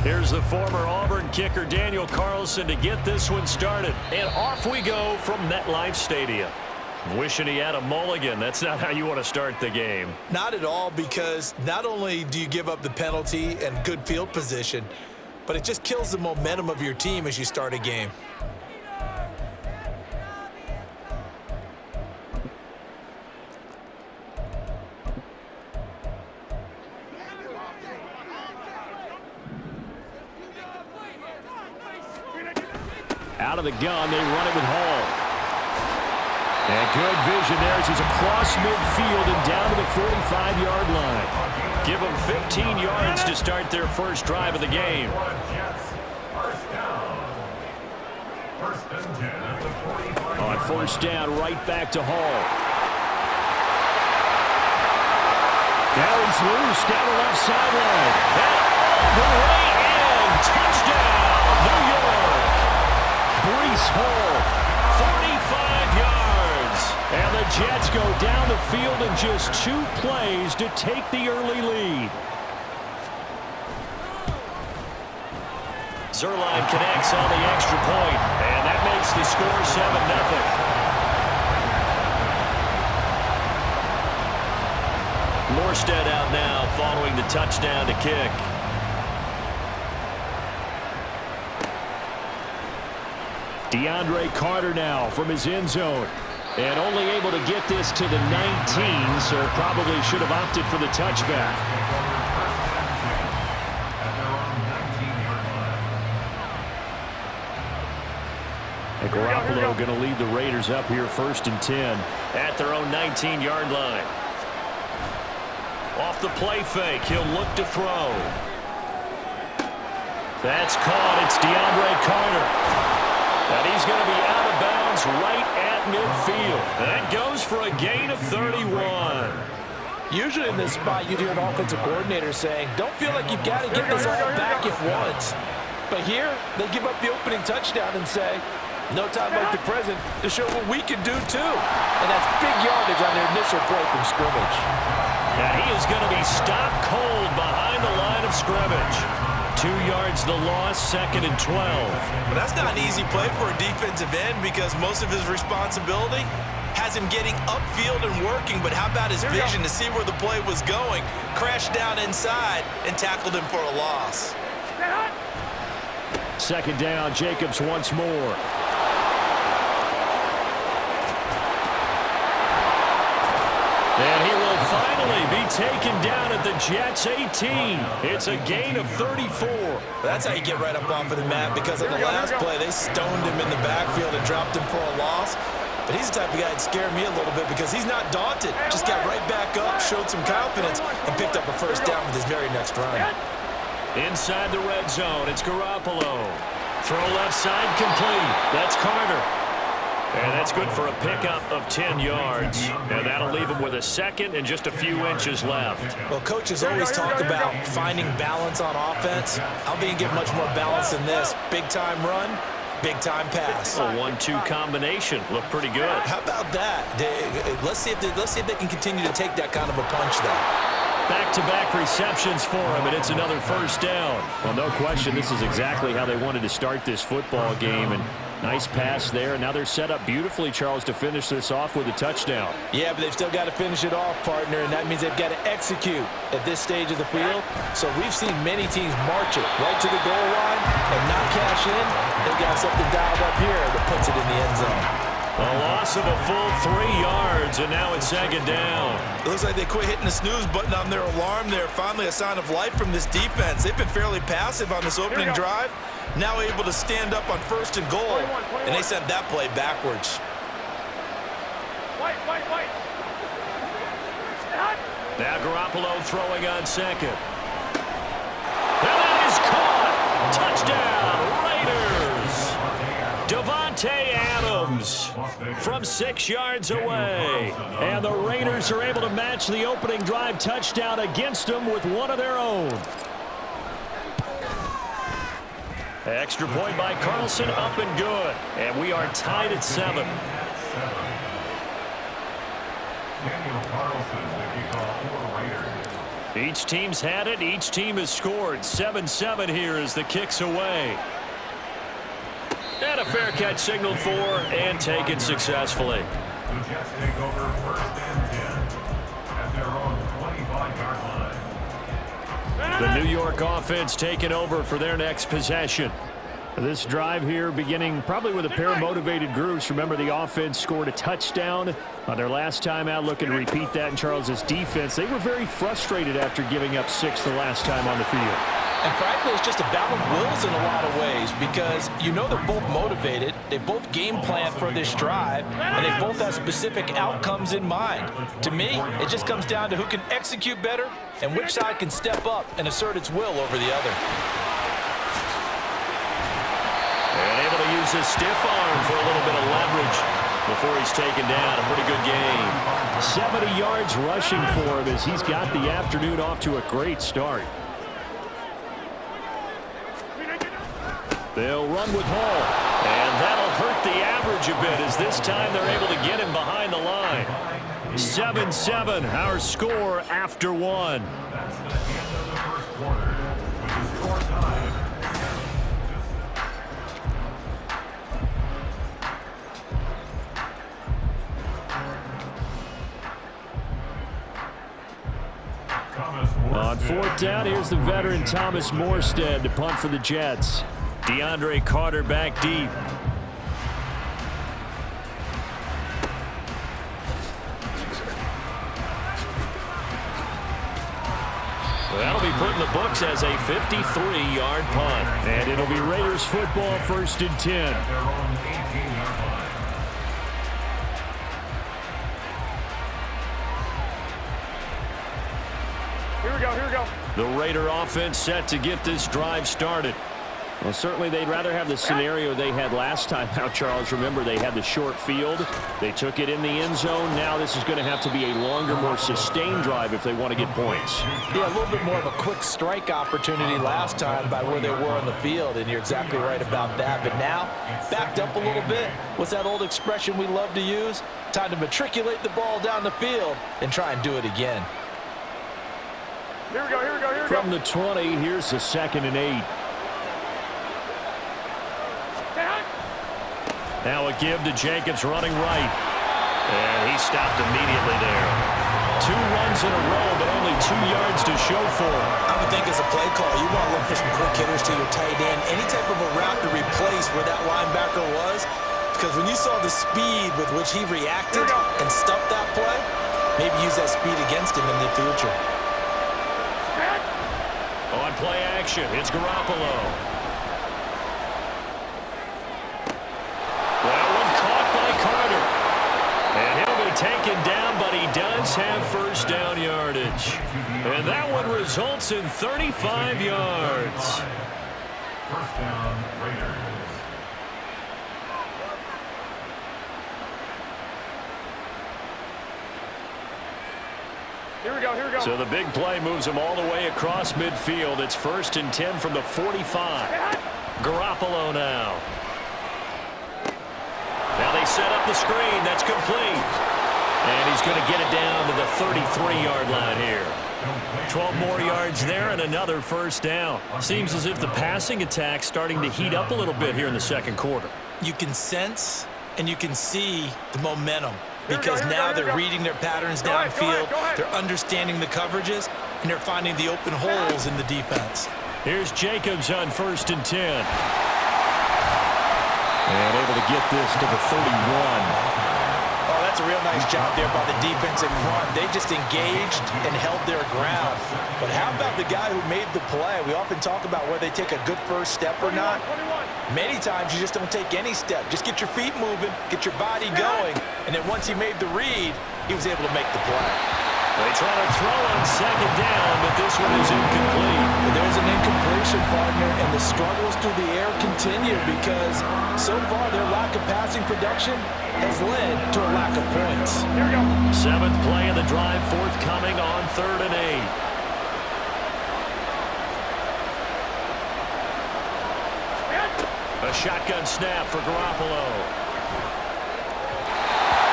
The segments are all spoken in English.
Here's the former Auburn kicker Daniel Carlson to get this one started. And off we go from MetLife Stadium. Wishing he had a mulligan. That's not how you want to start the game. Not at all, because not only do you give up the penalty and good field position, but it just kills the momentum of your team as you start a game. Out of the gun, they run it with Hall. And good vision there as he's across midfield and down to the 45-yard line. Give them 15 yards to start their first drive of the game. On first down, right back to Hall. Now he's loose down the left sideline. And all the way in. Touchdown, New York. Breece Hall, 45 yards. And the Jets go down the field in just 2 plays to take the early lead. Zerline connects on the extra point, and that makes the score 7-0. Morstead out now following the touchdown to kick. DeAndre Carter now from his end zone. And only able to get this to the 19, so probably should have opted for the touchback. And Garoppolo going to lead the Raiders up here 1st and 10 at their own 19-yard line. Off the play fake, he'll look to throw. That's caught. It's DeAndre Carter. And he's going to be out of bounds right at midfield. That goes for a gain of 31. Usually in this spot, you'd hear an offensive coordinator saying, don't feel like you've got to get this all back at once. But here, they give up the opening touchdown and say, no time like the present to show what we can do too. And that's big yardage on their initial play from scrimmage. And he is going to be stopped cold behind the line of scrimmage. 2 yards the loss, 2nd and 12. But that's not an easy play for a defensive end, because most of his responsibility has him getting upfield and working. But how about his vision to see where the play was going? Crashed down inside and tackled him for a loss. 2nd down, Jacobs once more. And he will finally be taken down at the Jets' 18. It's a gain of 34. That's how you get right up off of the mat, because on the last play, they stoned him in the backfield and dropped him for a loss. But he's the type of guy that scared me a little bit, because he's not daunted. Just got right back up, showed some confidence, and picked up a first down with his very next run. Inside the red zone, it's Garoppolo. Throw left side complete. That's Carter. And that's good for a pickup of 10 yards. And that'll leave him with a 2nd and just a few inches left. Well, coaches always talk about finding balance on offense. How do you get much more balance than this? Big-time run, big-time pass. A 1-2 combination. Looked pretty good. How about that? Let's see if they can continue to take that kind of a punch, though. Back-to-back receptions for him, and it's another first down. Well, no question, this is exactly how they wanted to start this football game. And nice pass there. Now they're set up beautifully, Charles, to finish this off with a touchdown. Yeah, but they've still got to finish it off, partner, and that means they've got to execute at this stage of the field. So we've seen many teams march it right to the goal line and not cash in. They've got something dialed up here that puts it in the end zone. A loss of a full 3 yards, and now it's 2nd down. It looks like they quit hitting the snooze button on their alarm there. Finally a sign of life from this defense. They've been fairly passive on this opening drive. Now able to stand up on 1st and goal, and they sent that play backwards. Now Garoppolo throwing on 2nd. And that is caught. Touchdown, Raiders. Devontae Adams from 6 yards away. And the Raiders are able to match the opening drive touchdown against them with one of their own. Extra point by Carlson, up and good. And we are tied at 7. Each team's had it. Each team has scored. 7-7 here as the kick's away. And a fair catch signaled for and taken successfully. The Jets take over 1st and 10 at their own 25-yard line. The New York offense taking over for their next possession. This drive here beginning probably with a pair of motivated groups. Remember, the offense scored a touchdown on their last time out, looking to repeat that in Charles's defense. They were very frustrated after giving up 6 the last time on the field. And frankly, it's just a battle of wills in a lot of ways because you know they're both motivated, they both game plan for this drive, and they both have specific outcomes in mind. To me, it just comes down to who can execute better and which side can step up and assert its will over the other. And able to use his stiff arm for a little bit of leverage before he's taken down. A pretty good game. 70 yards rushing for him as he's got the afternoon off to a great start. They'll run with Hall, and that'll hurt the average a bit as this time they're able to get him behind the line. 7-7, our score after one. That's the end of the first quarter. With the score tied. On 4th down, here's the veteran Thomas Morstead to punt for the Jets. DeAndre Carter back deep. That'll be put in the books as a 53-yard punt. And it'll be Raiders football, 1st and 10. Their own 18-yard line. Here we go. The Raider offense set to get this drive started. Well, certainly they'd rather have the scenario they had last time out, Charles. Remember, they had the short field. They took it in the end zone. Now this is going to have to be a longer, more sustained drive if they want to get points. Yeah, a little bit more of a quick strike opportunity last time by where they were on the field, and you're exactly right about that. But now, backed up a little bit. What's that old expression we love to use? Time to matriculate the ball down the field and try and do it again. Here we go. From the 20, here's the 2nd and 8. Now a give to Jacobs running right. And he stopped immediately there. 2 runs in a row, but only 2 yards to show for him. I would think as a play call, you want to look for some quick hitters to your tight end. Any type of a route to replace where that linebacker was. Because when you saw the speed with which he reacted and stuffed that play, maybe use that speed against him in the future. On play action, it's Garoppolo. That one caught by Carter. And he'll be taken down, but he does have 1st down yardage. And that one results in 35 yards. 1st down, Raiders. Here we go. So the big play moves him all the way across midfield. It's 1st and 10 from the 45. Garoppolo now. Now they set up the screen. That's complete. And he's going to get it down to the 33-yard line here. 12 more yards there and another 1st down. Seems as if the passing attack's starting to heat up a little bit here in the 2nd quarter. You can sense and you can see the momentum. Because now they're reading their patterns downfield, they're understanding the coverages, and they're finding the open holes in the defense. Here's Jacobs on 1st and 10. And able to get this to the 31. Oh, that's a real nice job there by the defensive front. They just engaged and held their ground. But how about the guy who made the play? We often talk about whether they take a good first step or not. Many times you just don't take any step. Just get your feet moving, get your body going, and then once he made the read, he was able to make the play. They try to throw on 2nd down, but this one is incomplete. There's an incompletion, partner, and the struggles through the air continue because so far their lack of passing production has led to a lack of points. 7th play of the drive forthcoming on 3rd and 8. A shotgun snap for Garoppolo.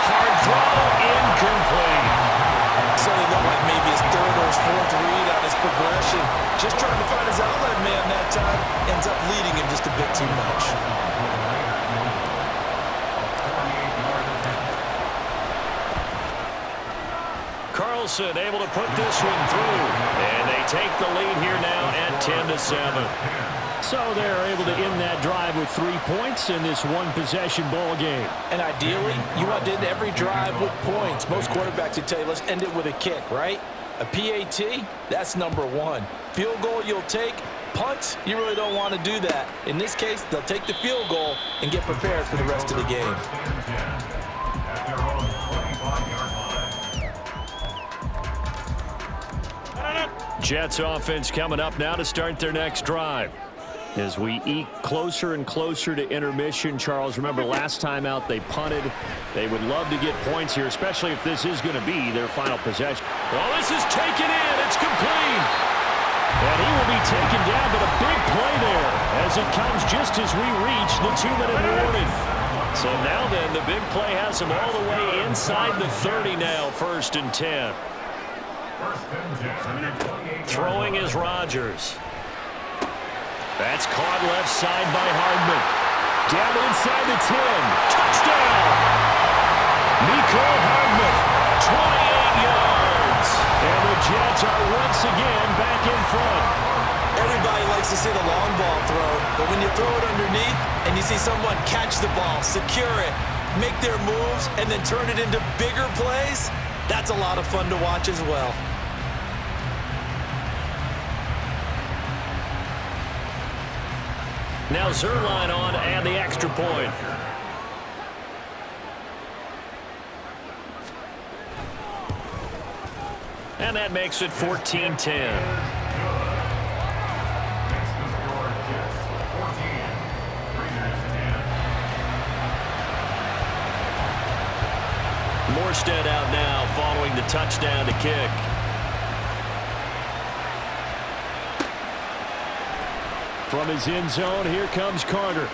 Hard throw, incomplete. So they look like maybe his 3rd or his 4th read on his progression. Just trying to find his outlet man that time. Ends up leading him just a bit too much. Carlson able to put this one through. And they take the lead here now at 10-7. So they're able to end that drive with 3 points in this one-possession ball game. And ideally, you want to end every drive with points. Most quarterbacks would tell you, let's end it with a kick, right? A PAT, that's number one. Field goal you'll take. Punts, you really don't want to do that. In this case, they'll take the field goal and get prepared for the rest of the game. At their own 25-yard line. Jets offense coming up now to start their next drive. As we eke closer and closer to intermission, Charles, remember last time out they punted. They would love to get points here, especially if this is going to be their final possession. Well, this is taken in. It's complete. And he will be taken down, but a big play there as it comes just as we reach the 2-minute warning. So now then, the big play has him all the way inside the 30 now, 1st and 10. Throwing is Rodgers. That's caught left side by Hardman. Down inside the 10. Touchdown! Nico Hardman, 28 yards. And the Jets are once again back in front. Everybody likes to see the long ball throw, but when you throw it underneath and you see someone catch the ball, secure it, make their moves, and then turn it into bigger plays, that's a lot of fun to watch as well. Now Zerline on and the extra point. And that makes it 14-10. Morstead out now following the touchdown to kick. From his end zone, here comes Carter.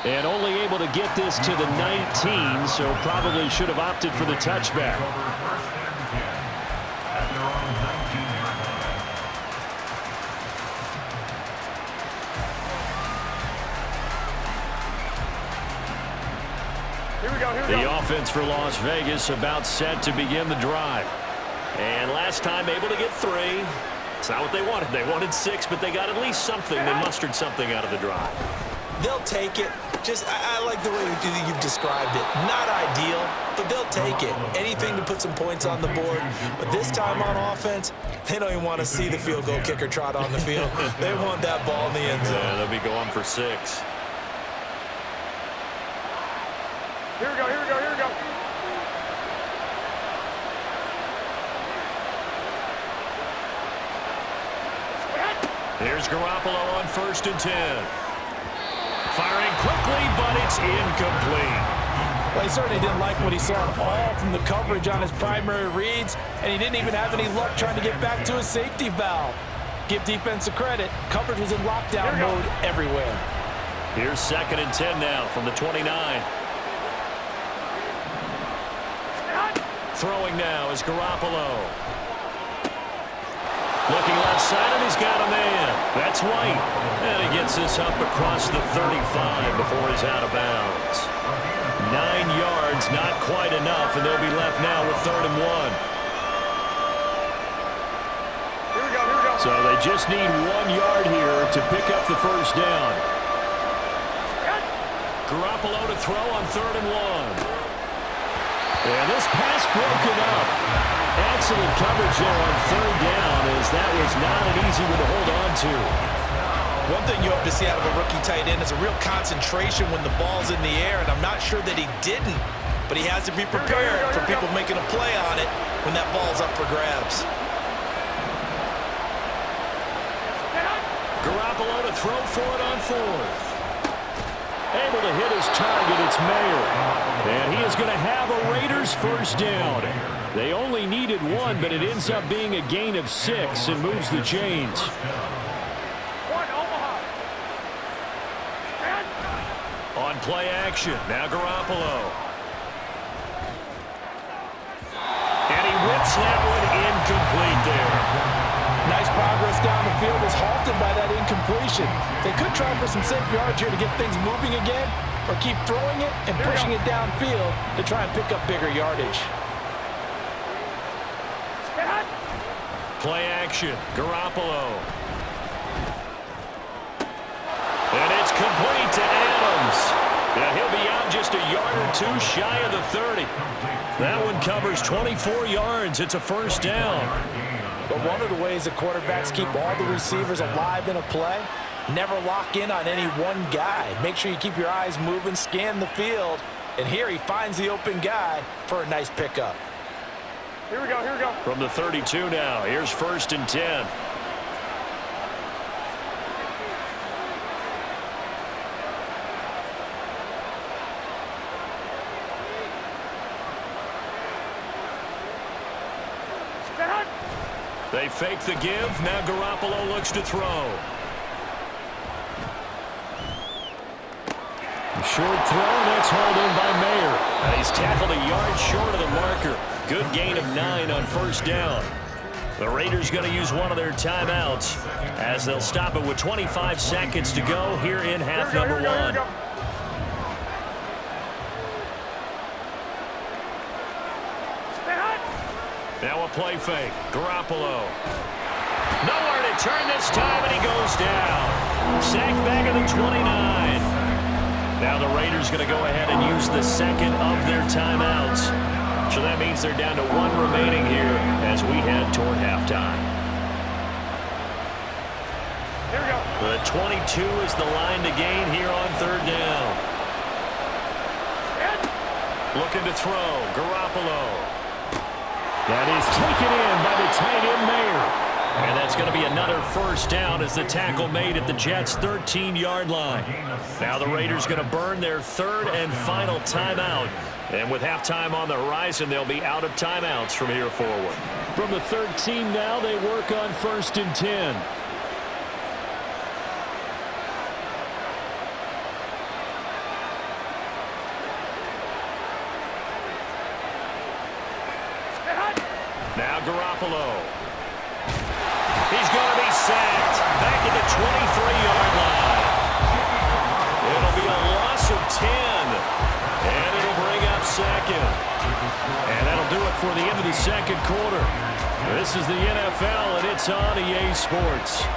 And only able to get this to the 19, so probably should have opted for the touchback. Here we go, here we The go. offense for Las Vegas about set to begin the drive. And last time able to get 3. It's not what they wanted. They wanted 6, but they got at least something. They mustered something out of the drive. They'll take it. I like the way you've described it. Not ideal, but they'll take it. Anything to put some points on the board. But this time on offense, they don't even want to see the field goal kicker trot on the field. They want that ball in the end zone. Yeah, they'll be going for 6. Here we go, here we go, here we go. Here's Garoppolo on 1st and 10. Firing quickly, but it's incomplete. Well, he certainly didn't like what he saw at all from the coverage on his primary reads, and he didn't even have any luck trying to get back to his safety valve. Give defense a credit. Coverage was in lockdown mode everywhere. Here's 2nd and 10 now from the 29. Throwing now is Garoppolo. Looking left side, and he's got a man. That's White. And he gets this up across the 35 before he's out of bounds. 9 yards, not quite enough, and they'll be left now with 3rd and 1. Here we go, here we go. So they just need 1 yard here to pick up the 1st down. Garoppolo to throw on 3rd and 1. And this pass broken up. Excellent coverage there on 3rd down, as that was not an easy one to hold on to. One thing you hope to see out of a rookie tight end is a real concentration when the ball's in the air, and I'm not sure that he didn't, but he has to be prepared for people making a play on it when that ball's up for grabs. Garoppolo to throw for it on 4th. Able to hit his target, it's Mayer. And he is going to have a Raiders 1st down. They only needed 1, but it ends up being a gain of 6 and moves the chains. On play action, now Garoppolo. And he whips that one incomplete there. field was halted by that incompletion. They could try for some safe yards here to get things moving again, or keep throwing it and pushing it downfield to try and pick up bigger yardage. Play action, Garoppolo. And it's complete to Adams. Now he'll be out just a yard or two shy of the 30. That one covers 24 yards. It's a first down. But one of the ways that quarterbacks keep all the receivers alive in a play, never lock in on any one guy. Make sure you keep your eyes moving, scan the field. And here he finds the open guy for a nice pickup. Here we go, here we go. From the 32 now, here's 1st and 10. They fake the give. Now Garoppolo looks to throw. Short throw, and that's hauled in by Mayer. And he's tackled a yard short of the marker. Good gain of 9 on first down. The Raiders going to use one of their timeouts as they'll stop it with 25 seconds to go here in half number 1. Now a play fake. Garoppolo. Nowhere to turn this time, and he goes down. Sacked back at the 29. Now the Raiders going to go ahead and use the second of their timeouts. So that means they're down to 1 remaining here as we head toward halftime. Here we go. The 22 is the line to gain here on 3rd down. Looking to throw. Garoppolo. That is taken in by the tight end Mayer. And that's going to be another first down as the tackle made at the Jets' 13-yard line. Now the Raiders going to burn their 3rd and final timeout. And with halftime on the horizon, they'll be out of timeouts from here forward. From the 13 now, they work on 1st and 10. Now Garoppolo. He's going to be sacked back at the 23-yard line. It'll be a loss of 10. And it'll bring up 2nd. And that'll do it for the end of the 2nd quarter. This is the NFL, and it's on EA Sports.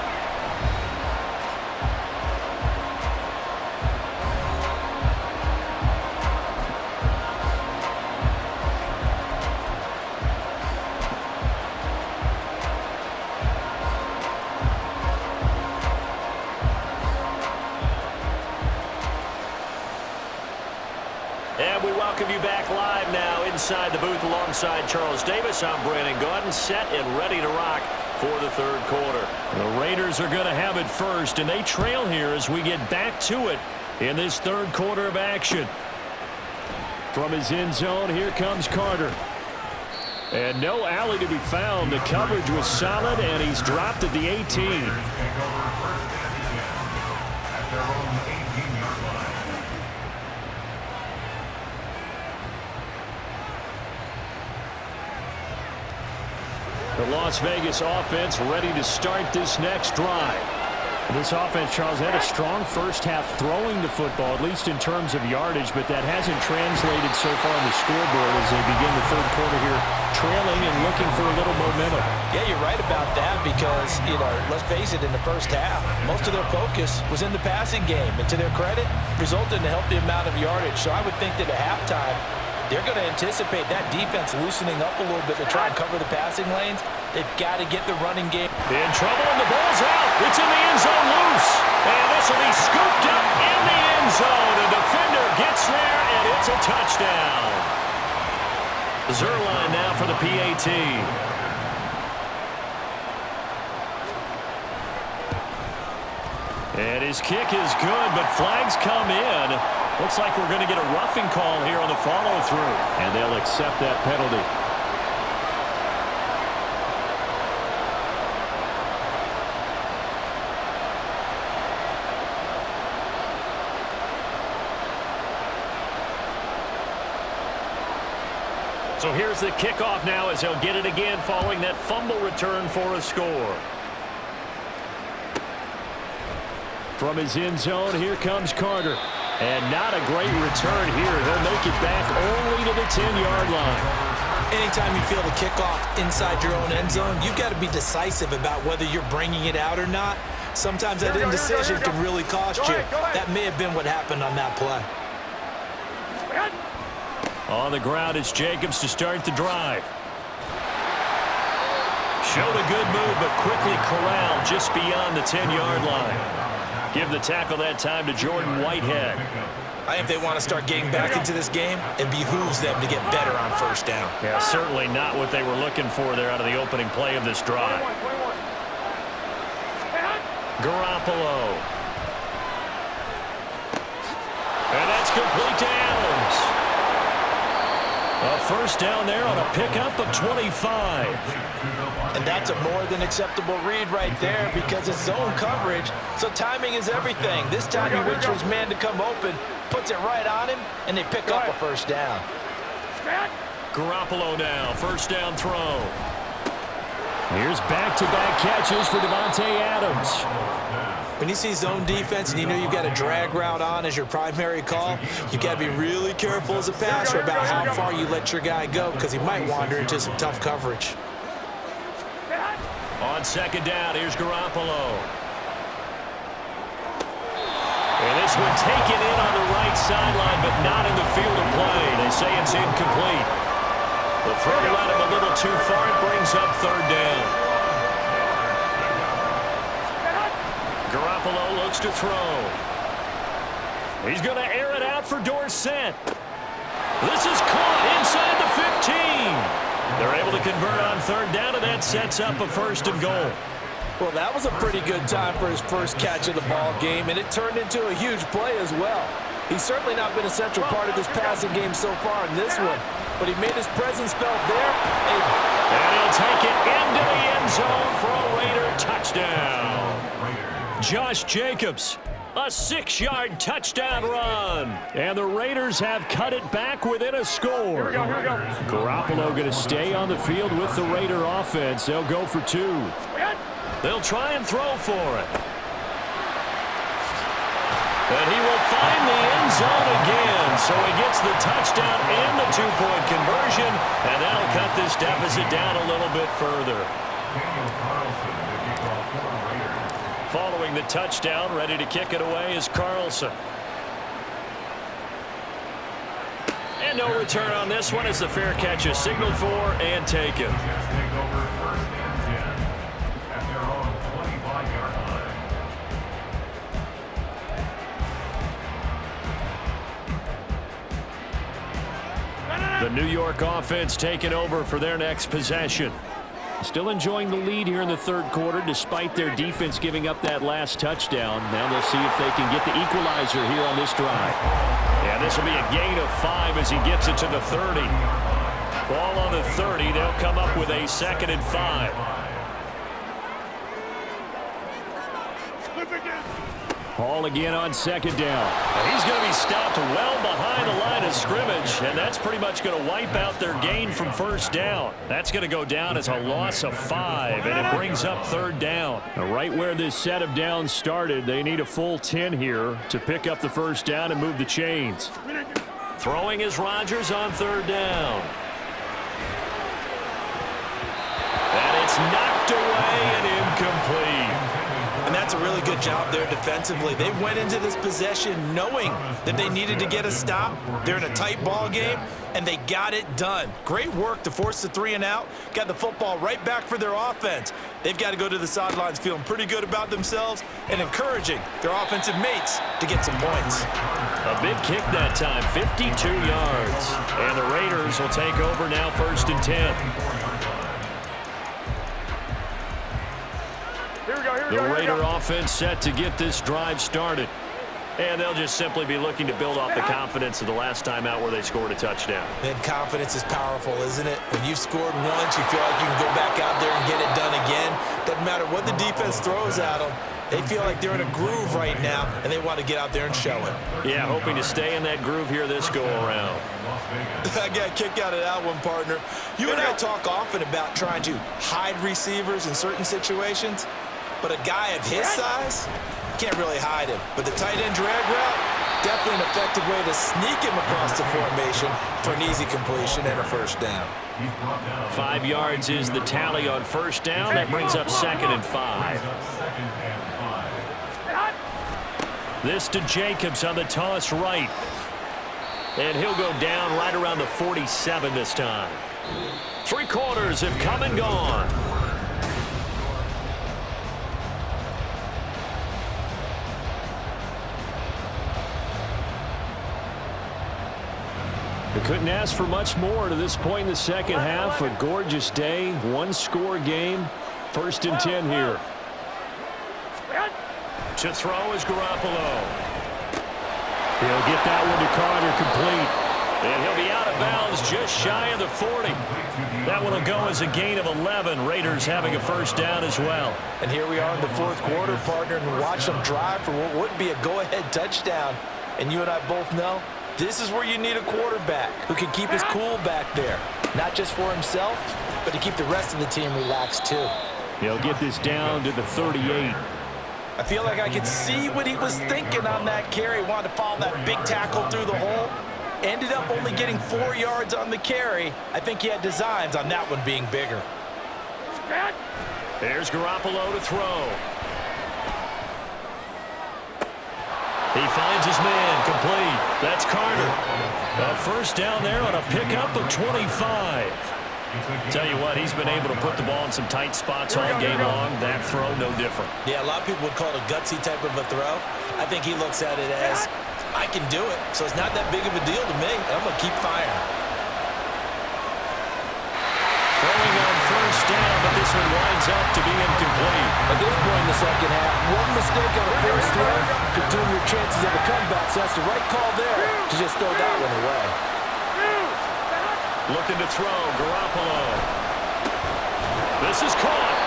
And we welcome you back live now inside the booth alongside Charles Davis. I'm Brandon Gaudin, set and ready to rock for the 3rd quarter. The Raiders are going to have it first, and they trail here as we get back to it in this 3rd quarter of action. From his end zone, here comes Carter. And no alley to be found. The coverage was solid, and he's dropped at the 18. The Las Vegas offense ready to start this next drive. This offense, Charles, had a strong first half throwing the football, at least in terms of yardage, but that hasn't translated so far on the scoreboard as they begin the 3rd quarter here, trailing and looking for a little momentum. Yeah, you're right about that because, let's face it, in the first half, most of their focus was in the passing game. And to their credit, resulted in a healthy amount of yardage. So I would think that at halftime, they're going to anticipate that defense loosening up a little bit to try and cover the passing lanes. They've got to get the running game. In trouble, and the ball's out. It's in the end zone loose. And this will be scooped up in the end zone. A defender gets there, and it's a touchdown. Zerline now for the PAT. And his kick is good, but flags come in. Looks like we're going to get a roughing call here on the follow-through. And they'll accept that penalty. So here's the kickoff now as he'll get it again following that fumble return for a score. From his end zone, here comes Carter. And not a great return here. He'll make it back only to the 10-yard line. Anytime you feel the kickoff inside your own end zone, you've got to be decisive about whether you're bringing it out or not. Sometimes that indecision can really cost you. That may have been what happened on that play. On the ground, it's Jacobs to start the drive. Showed a good move, but quickly corralled just beyond the 10-yard line. Give the tackle that time to Jordan Whitehead. I think if they want to start getting back into this game, it behooves them to get better on first down. Yeah, certainly not what they were looking for there out of the opening play of this drive. Garoppolo. And that's complete to Adams. A first down there on a pickup of 25. And that's a more than acceptable read right there because it's zone coverage, so timing is everything. This time he waits for his man to come open, puts it right on him, and they pick up a first down. Garoppolo now, first down throw. Here's back-to-back catches for Davante Adams. When you see zone defense and you know you've got a drag route on as your primary call, you've got to be really careful as a passer about how far you let your guy go because he might wander into some tough coverage. On second down, here's Garoppolo. And this one taken in on the right sideline, but not in the field of play. They say it's incomplete. The throw led him a little too far. It brings up third down. Garoppolo looks to throw. He's going to air it out for Dorsett. This is caught inside the 15. They're able to convert on third down, and that sets up a first and goal. Well, that was a pretty good time for his first catch of the ball game, and it turned into a huge play as well. He's certainly not been a central part of this passing game so far in this one, but he made his presence felt there. And he'll take it into the end zone for a Raider touchdown. Josh Jacobs, a 6-yard touchdown run. And the Raiders have cut it back within a score. Here we go, here we go. Garoppolo going to stay on the field with the Raider offense. They'll go for 2. They'll try and throw for it. And he will find the end zone again. So he gets the touchdown and the 2-point conversion. And that'll cut this deficit down a little bit further. Following the touchdown, ready to kick it away is Carlson. And no return on this one as the fair catch is signaled for and taken. The New York offense taking over for their next possession. Still enjoying the lead here in the third quarter despite their defense giving up that last touchdown. Now they'll see if they can get the equalizer here on this drive. Yeah, this will be a gain of 5 as he gets it to the 30. Ball on the 30. They'll come up with a 2nd and 5. Ball again on second down. And he's going to be stopped well behind the line of scrimmage, and that's pretty much going to wipe out their gain from first down. That's going to go down as a loss of 5, and it brings up third down. Now, right where this set of downs started, they need a full 10 here to pick up the first down and move the chains. Throwing is Rodgers on third down. And it's knocked away and incomplete. And that's a really good job there defensively. They went into this possession knowing that they needed to get a stop. They're in a tight ball game, and they got it done. Great work to force the 3 and out. Got the football right back for their offense. They've got to go to the sidelines feeling pretty good about themselves and encouraging their offensive mates to get some points. A big kick that time, 52 yards. And the Raiders will take over now, 1st and 10. The Raider offense set to get this drive started. And they'll just simply be looking to build off the confidence of the last time out where they scored a touchdown. And confidence is powerful, isn't it? When you've scored once, you feel like you can go back out there and get it done again. Doesn't matter what the defense throws at them. They feel like they're in a groove right now, and they want to get out there and show it. Yeah, hoping to stay in that groove here this go-around. I got a kick out of that one, partner. You and I talk often about trying to hide receivers in certain situations. But a guy of his size, can't really hide him. But the tight end drag route, definitely an effective way to sneak him across the formation for an easy completion and a first down. 5 yards is the tally on first down. That brings up 2nd and 5. This to Jacobs on the toss right. And he'll go down right around the 47 this time. 3 quarters have come and gone. We couldn't ask for much more to this point in the second half. A gorgeous day, 1-score game. 1st and 10 here. To throw is Garoppolo. He'll get that one to Carter, complete. And he'll be out of bounds just shy of the 40. That one will go as a gain of 11. Raiders having a first down as well. And here we are in the 4th quarter, partner, and watch them drive for what would be a go-ahead touchdown. And you and I both know this is where you need a quarterback who can keep his cool back there. Not just for himself, but to keep the rest of the team relaxed too. He'll get this down to the 38. I feel like I could see what he was thinking on that carry. Wanted to follow that big tackle through the hole. Ended up only getting 4 yards on the carry. I think he had designs on that one being bigger. There's Garoppolo to throw. He finds his man, complete. That's Carter. A first down there on a pickup of 25. Tell you what, he's been able to put the ball in some tight spots all game long. That throw, no different. Yeah, a lot of people would call it a gutsy type of a throw. I think he looks at it as, I can do it, so it's not that big of a deal to me. I'm going to keep firing. Throwing on first down, but this one winds up to be incomplete. At this point in the second half, one mistake on the first throw could doom your chances of a comeback, so that's the right call there to just throw that one away. Looking to throw, Garoppolo. This is caught.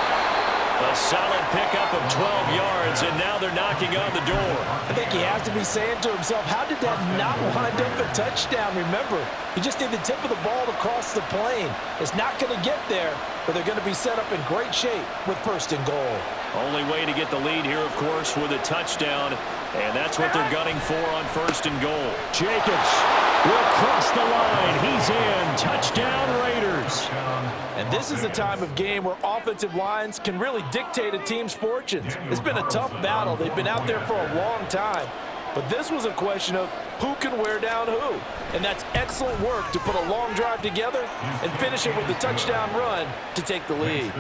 A solid pickup of 12 yards, and now they're knocking on the door. I think he has to be saying to himself, how did that not wind up a touchdown? Remember, you just need the tip of the ball to cross the plane. It's not going to get there, but they're going to be set up in great shape with 1st and goal. Only way to get the lead here, of course, with a touchdown, and that's what they're gunning for on 1st and goal. Jacobs will cross the line. He's in. Touchdown, Raiders. And this is a time of game where offensive lines can really dictate a team's fortunes. It's been a tough battle. They've been out there for a long time. But this was a question of who can wear down who. And that's excellent work to put a long drive together and finish it with a touchdown run to take the lead.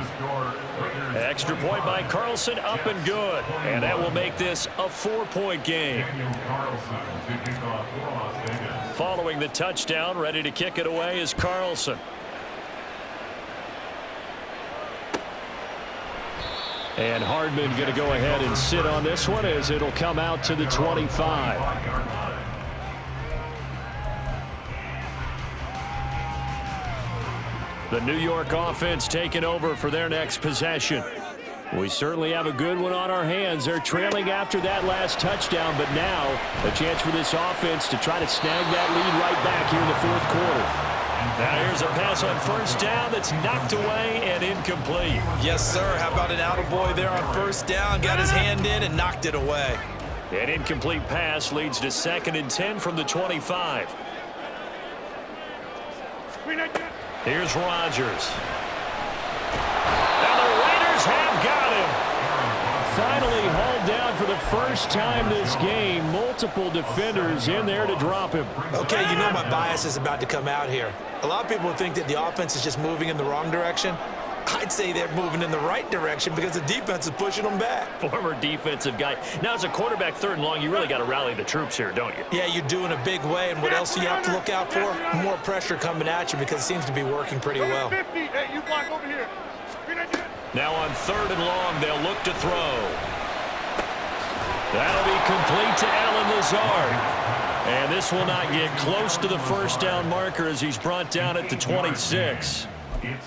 Extra point by Carlson, up and good. And that will make this a 4-point game. Following the touchdown, ready to kick it away is Carlson. And Hardman going to go ahead and sit on this one as it'll come out to the 25. The New York offense taking over for their next possession. We certainly have a good one on our hands. They're trailing after that last touchdown, but now a chance for this offense to try to snag that lead right back here in the 4th quarter. Now here's a pass on first down that's knocked away and incomplete. Yes, sir. How about an attaboy there on first down? Got his hand in and knocked it away. An incomplete pass leads to 2nd and 10 from the 25. Here's Rodgers. Now the Raiders have got him. Finally hauled down for the first time this game. Multiple defenders in there to drop him. Okay, you know my bias is about to come out here. A lot of people think that the offense is just moving in the wrong direction. I'd say they're moving in the right direction because the defense is pushing them back. Former defensive guy. Now, as a quarterback 3rd and long, you really got to rally the troops here, don't you? Yeah, you do in a big way. And what else do you have to look out for? More pressure coming at you because it seems to be working pretty well. Hey, you block over here. Now on 3rd and long, they'll look to throw. That'll be complete to Allen Lazard. And this will not get close to the first down marker as he's brought down at the 26.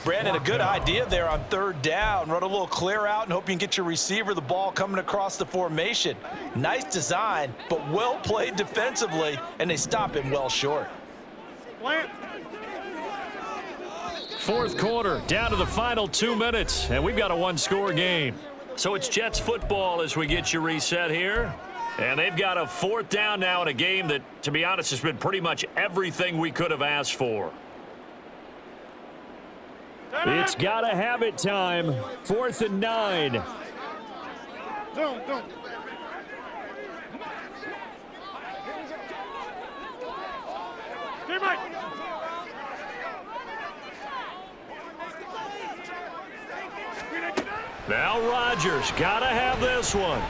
Brandon, a good idea there on 3rd down. Run a little clear out and hope you can get your receiver the ball coming across the formation. Nice design, but well played defensively, and they stop him well short. 4th quarter, down to the final 2 minutes, and we've got a 1-score game. So it's Jets football as we get you reset here. And they've got a 4th down now in a game that, to be honest, has been pretty much everything we could have asked for. It's got to have it time. 4th and 9. Zoom. Teammate. Now Rodgers got to have this one.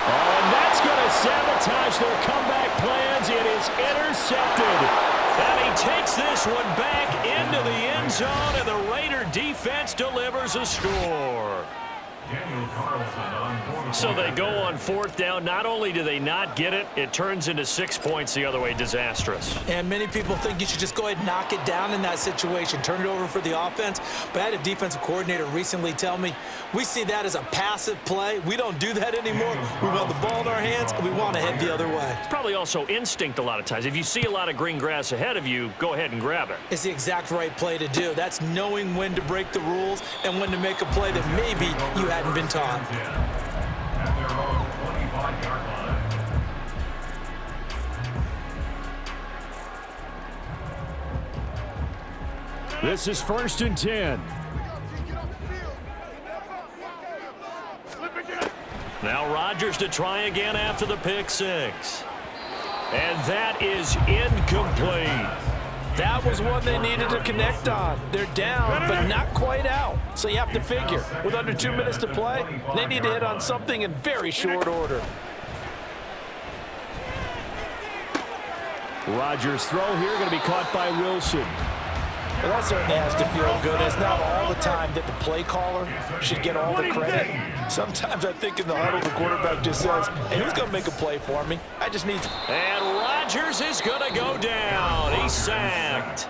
Oh, and that's going to sabotage their comeback plans. It is intercepted. And he takes this one back into the end zone, and the Raider defense delivers a score. So they go on 4th down. Not only do they not get it, it turns into 6 points the other way. Disastrous. And many people think you should just go ahead and knock it down in that situation, turn it over for the offense. But I had a defensive coordinator recently tell me, we see that as a passive play. We don't do that anymore. We want the ball in our hands, and we want to head the other way. It's probably also instinct a lot of times. If you see a lot of green grass ahead of you, go ahead and grab it. It's the exact right play to do. That's knowing when to break the rules and when to make a play that maybe you hadn't been taught. At their own 25-yard line. This is 1st and 10. Now Rodgers to try again after the pick 6. And that is incomplete. That was one they needed to connect on. They're down, but not quite out. So you have to figure, with under 2 minutes to play, they need to hit on something in very short order. Rodgers' throw here going to be caught by Wilson. Well, that certainly has to feel good. It's not all the time that the play caller should get all the credit. Sometimes I think in the huddle, the quarterback just says, hey, who's going to make a play for me? I just need to. And Rodgers is going to go down. He's sacked.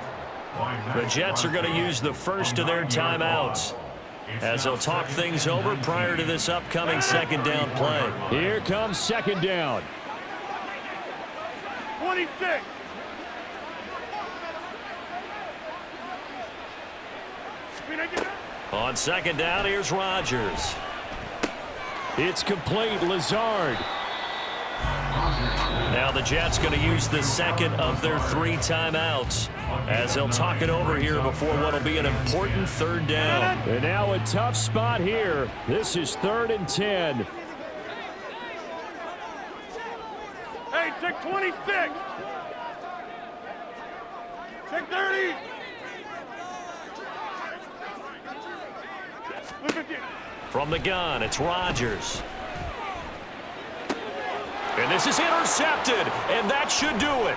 The Jets are going to use the first of their timeouts as they'll talk things over prior to this upcoming 2nd down play. Here comes 2nd down. 26. On 2nd down, here's Rodgers. It's complete. Lazard. Now the Jets going to use the 2nd of their 3 timeouts as they'll talk it over here before what will be an important 3rd down. And now a tough spot here. This is 3rd and 10. Hey, take 26. Take 30. From the gun, it's Rodgers. And this is intercepted, and that should do it.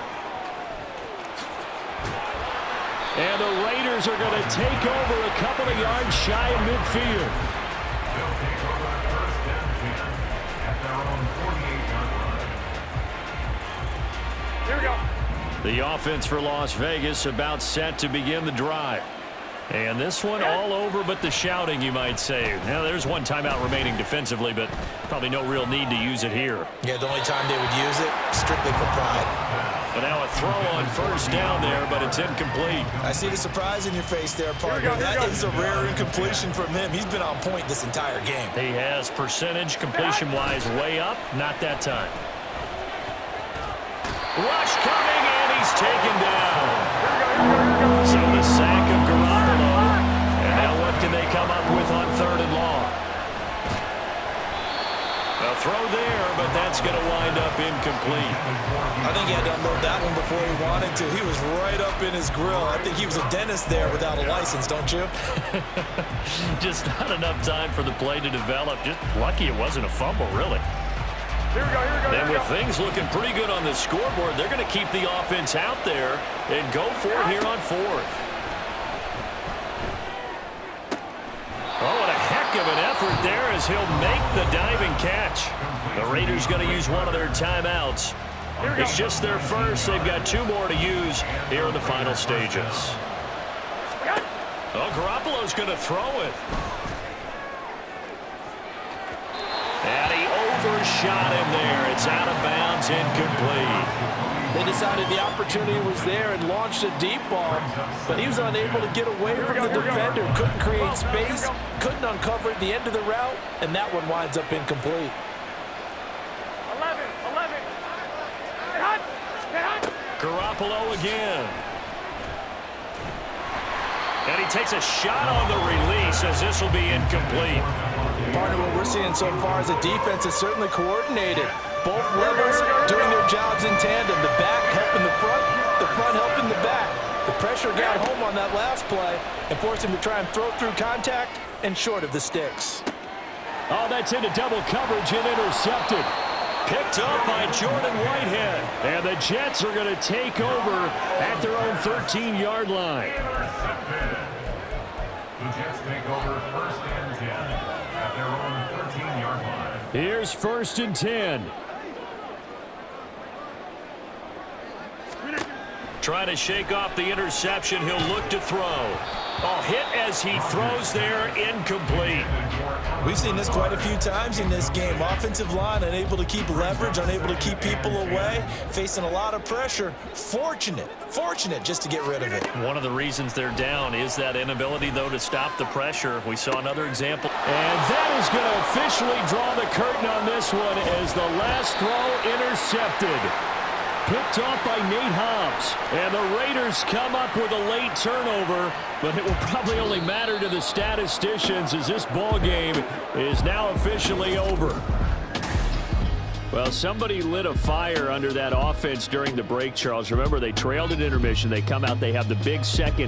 And the Raiders are going to take over a couple of yards shy of midfield. They'll take over 1st and 10 at their own 48-yard line. Here we go. The offense for Las Vegas about set to begin the drive. And this one all over but the shouting, you might say. Now, there's one timeout remaining defensively, but probably no real need to use it here. Yeah, the only time they would use it, strictly for pride. But now a throw on 1st down there, but it's incomplete. I see the surprise in your face there, partner. That is a rare incompletion from him. He's been on point this entire game. He has percentage completion-wise way up, not that time. Rush coming, and he's taken down. So the sack of Garoppolo. And now what can they come up with on 3rd and long? A throw there, but that's going to wind up incomplete. I think he had to unload that one before he wanted to. He was right up in his grill. I think he was a dentist there without a license, don't you? Just not enough time for the play to develop. Just lucky it wasn't a fumble, really. Here we go. And with things looking pretty good on the scoreboard, they're going to keep the offense out there and go for it here on 4th. Oh, what a heck of an effort there as he'll make the diving catch. The Raiders going to use one of their timeouts. It's just their first. They've got 2 more to use here in the final stages. Oh, Garoppolo's going to throw it. And he overshot him there. It's out of bounds, incomplete. They decided the opportunity was there and launched a deep ball, but he was unable to get away from the defender. Couldn't create space, couldn't uncover at the end of the route, and that one winds up incomplete. 11. Get hot. Get hot. Garoppolo again. And he takes a shot on the release as this will be incomplete. Partner, what we're seeing so far is the defense is certainly coordinated. Both levels doing their jobs in tandem. The back helping the front helping the back. The pressure got home on that last play and forced him to try and throw through contact and short of the sticks. Oh, that's into double coverage and intercepted. Picked up by Jordan Whitehead. And the Jets are going to take over at their own 13-yard line. The Jets take over first and 10 at their own 13-yard line. Here's first and 10. Trying to shake off the interception. He'll look to throw. Oh, hit as he throws there, incomplete. We've seen this quite a few times in this game. Offensive line unable to keep leverage, unable to keep people away, facing a lot of pressure. Fortunate just to get rid of it. One of the reasons they're down is that inability, though, to stop the pressure. We saw another example. And that is going to officially draw the curtain on this one as the last throw intercepted. Picked off by Nate Hobbs. And the Raiders come up with a late turnover, but it will probably only matter to the statisticians as this ball game is now officially over. Well, somebody lit a fire under that offense during the break, Charles. Remember, they trailed at intermission. They come out, they have the big second.